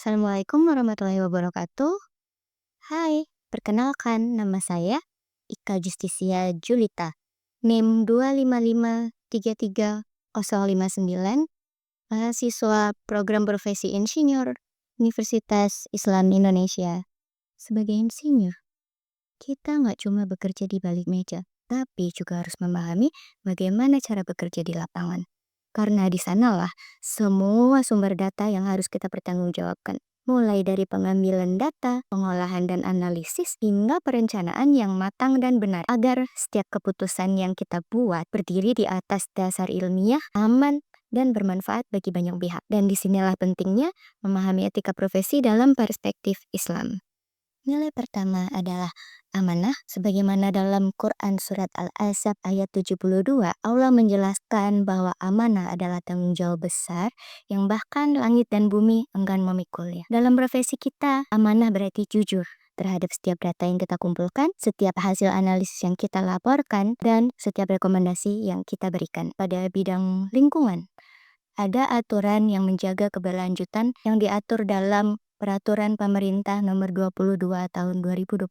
Assalamualaikum warahmatullahi wabarakatuh. Hai, perkenalkan nama saya Ika Justisia Julita. NIM 255330059, mahasiswa program profesi insinyur Universitas Islam Indonesia. Sebagai insinyur, kita nggak cuma bekerja di balik meja, tapi juga harus memahami bagaimana cara bekerja di lapangan. Karena di sanalah semua sumber data yang harus kita pertanggungjawabkan. Mulai dari pengambilan data, pengolahan dan analisis, hingga perencanaan yang matang dan benar. Agar setiap keputusan yang kita buat berdiri di atas dasar ilmiah, aman, dan bermanfaat bagi banyak pihak. Dan disinilah pentingnya memahami etika profesi dalam perspektif Islam. Nilai pertama adalah amanah, sebagaimana dalam Quran Surat Al-Ahzab ayat 72, Allah menjelaskan bahwa amanah adalah tanggung jawab besar yang bahkan langit dan bumi enggan memikulnya. Dalam profesi kita, amanah berarti jujur terhadap setiap data yang kita kumpulkan, setiap hasil analisis yang kita laporkan, dan setiap rekomendasi yang kita berikan. Pada bidang lingkungan, ada aturan yang menjaga keberlanjutan yang diatur dalam Peraturan Pemerintah Nomor 22 Tahun 2021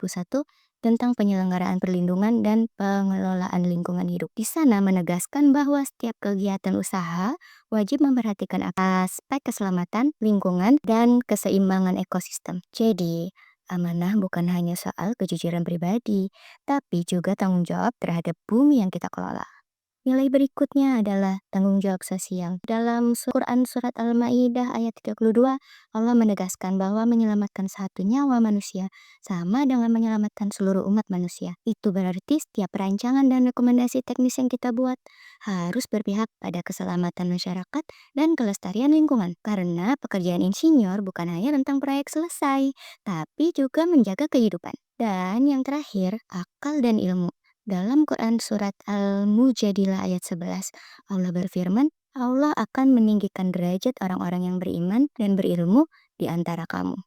tentang penyelenggaraan perlindungan dan pengelolaan lingkungan hidup. Di sana menegaskan bahwa setiap kegiatan usaha wajib memperhatikan aspek keselamatan, lingkungan, dan keseimbangan ekosistem. Jadi, amanah bukan hanya soal kejujuran pribadi, tapi juga tanggung jawab terhadap bumi yang kita kelola. Nilai berikutnya adalah tanggung jawab sosial. Dalam Quran Surat Al-Ma'idah ayat 32, Allah menegaskan bahwa menyelamatkan satu nyawa manusia sama dengan menyelamatkan seluruh umat manusia. Itu berarti setiap perancangan dan rekomendasi teknis yang kita buat harus berpihak pada keselamatan masyarakat dan kelestarian lingkungan. Karena pekerjaan insinyur bukan hanya tentang proyek selesai, tapi juga menjaga kehidupan. Dan yang terakhir, akal dan ilmu. Dalam Quran Surat Al-Mujadilah ayat 11, Allah berfirman, Allah akan meninggikan derajat orang-orang yang beriman dan berilmu di antara kamu.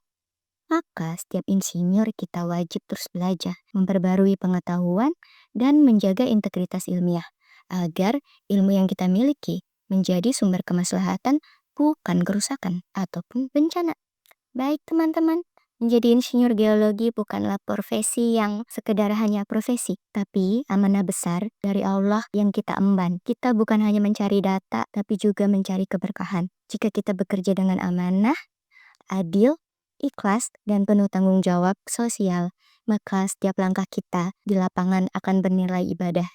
Maka setiap insinyur kita wajib terus belajar, memperbarui pengetahuan, dan menjaga integritas ilmiah, agar ilmu yang kita miliki menjadi sumber kemaslahatan, bukan kerusakan ataupun bencana. Baik teman-teman, menjadi insinyur geologi bukanlah profesi yang sekedar hanya profesi, tapi amanah besar dari Allah yang kita emban. Kita bukan hanya mencari data, tapi juga mencari keberkahan. Jika kita bekerja dengan amanah, adil, ikhlas, dan penuh tanggung jawab sosial, maka setiap langkah kita di lapangan akan bernilai ibadah.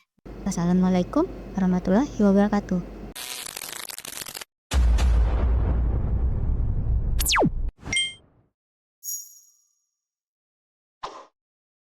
Wassalamualaikum warahmatullahi wabarakatuh.